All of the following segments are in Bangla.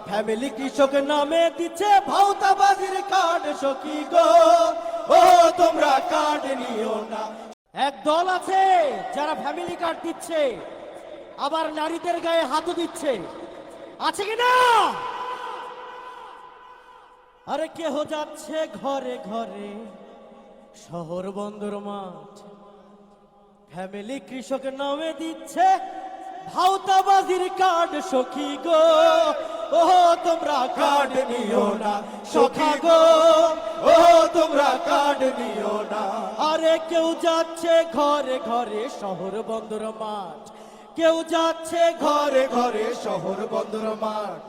ফ্যামিলি কৃষক নামে দিচ্ছে ভাওতাবাজির কার্ড সখী গো, ও তোমরা কার্ড নিও না। এক দল আছে যারা ফ্যামিলি কার্ড দিচ্ছে, আবার নারীদের গায়ে হাতও দিচ্ছে, আছে কি না? আরে কেহ যাচ্ছে ঘরে ঘরে শহর বন্দর মাঠ, ফ্যামিলি কৃষক নামে দিচ্ছে ভাওতাবাজির কার্ড সখী গো, ও তোমরা কার্ড নিও না সখা গো, ও তোমরা কার্ড নিও না। আরে কেউ যাচ্ছে ঘরে ঘরে শহর বন্দর মাঠ, কেউ যাচ্ছে ঘরে ঘরে শহর বন্দর মাঠ,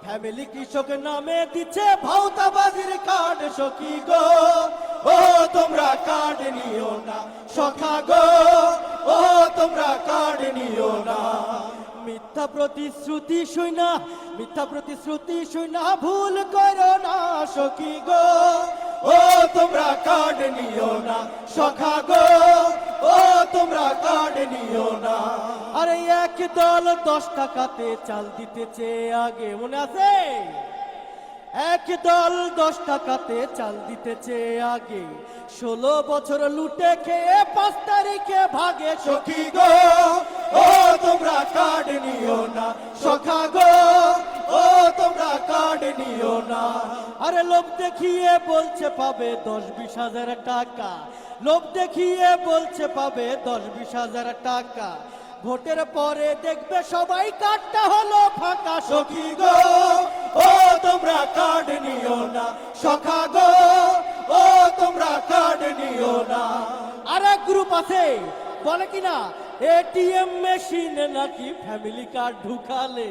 ফ্যামিলি কৃষক নামে দিচ্ছে ভাওতাবাজির কার্ড সখী গো, ও তোমরা কার্ড নিও না সখা গো, ও তোমরা কার্ড নিও না। মিথ্যা প্রতিশ্রুতি শুনা, মিথ্যা প্রতিশ্রুতি শুনা ভুল করো না সখী গো, ও তোমরা কার্ড নিও না সখা গো, ও তোমরা কার্ড নিও না। আরে এক দল 10 টাকাতে চাল দিতেছে আগে, মনে আছে? এক দল 10 টাকাতে চাল দিতেছে আগে, 16 বছর লুটে খেয়ে 5 তারিখে ভাগে সখী গো, ও তোমরা কার্ড নিও না সখা গো, ও তোমরা কার্ড নিও না। আরে লোভ দেখিয়ে বলছে পাবে 10-20 হাজার টাকা, লোভ দেখিয়ে বলছে পাবে 10-20 হাজার টাকা, ভোটের পরে দেখবে সবাই কার্ডটা হলো ফাঁকা সখী গো, ও তোমরা কার্ড নিও না সখা গো, ও তোমরা কার্ড নিও না। আর এক গ্রুপ আছে বলে কিনা এটিএম মেশিনে নাকি ফ্যামিলি কার্ড ঢুকালে,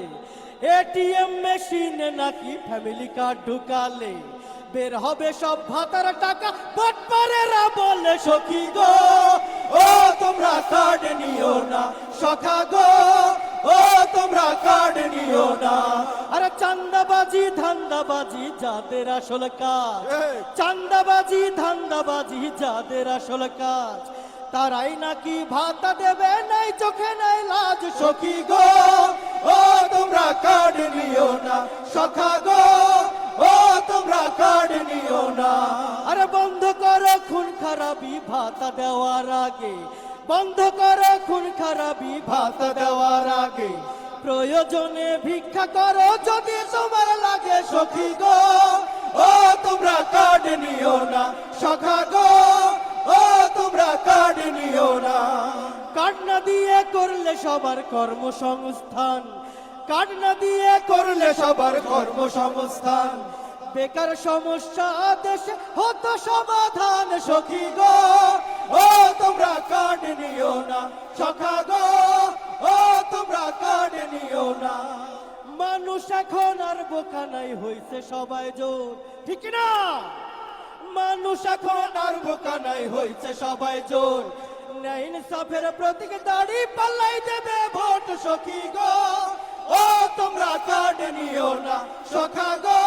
এটিএম মেশিনে নাকি ফ্যামিলি কার্ড ঢুকালে বের হবে সব ভাতার টাকা, বাটপারেরা বলে সখী গো, ও তোমরা কার্ড নিও না সখা গো, ও তোমরা কার্ড নিও না। আরে চান্দাবাজি ধান্দাবাজি যাদের আসল কাজ, চান্দাবাজি ধান্দাবাজি যাদের আসল কাজ, তারাই নাকি ভাতা দেবে নাই চোখে নাই লাজ সখী গো, ও তোমরা কার্ড নিও না সখা গো, ও তোমরা কার্ড নিও না। আরে বন্ধ করো খুন খারাপি ভাতা দেওয়ার আগে, বন্ধ করো খুন খারাপি ভাতা দেওয়ার আগে, প্রয়োজনে ভিক্ষা করো যদি তোমার লাগে সখী গো, ও তোমরা কার্ড নিও না সখা গো, ও তোমরা কার্ড নিও না। কার্ড না দিয়ে করলে সবার কর্মসংস্থান, কার্ড না দিয়ে করলে সবার কর্মসংস্থান, বেকার সমস্যা দেশে হতো সমাধান সখী গো, ও তোমরা কার্ড নিও না সখা গো, ও তোমরা কার্ড নিও না। মানুষ এখন আর বোকা নাই হইছে সবাই জোর, ঠিক না? মানুষ এখন আর বোকা নাই হইছে সবাই জোর, ন্যায় ইনসাফের প্রতীক দাড়ি পাল্লাই দেবে ভোট সখী গো, ও তোমরা কার্ড নিও না সখা গো,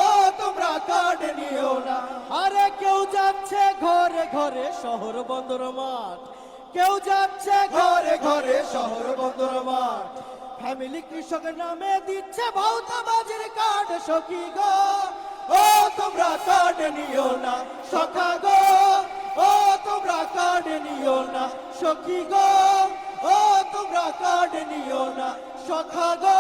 ও তোমরা কার্ড নিও না। আরে কেউ যাচ্ছে ঘরে ঘরে শহর বন্দর মাঠ, কেউ যাচ্ছে ঘরে ঘরে শহর বন্দর মাঠ, ফ্যামিলি কৃষক নামে দিচ্ছে ভাওতাবাজির কার্ড সখী গো, ও তোমরা কার্ড নিও না সখা গো, ও তোমরা কার্ড নিও না সখী গো, ও তোমরা কার্ড নিও না সখা গো।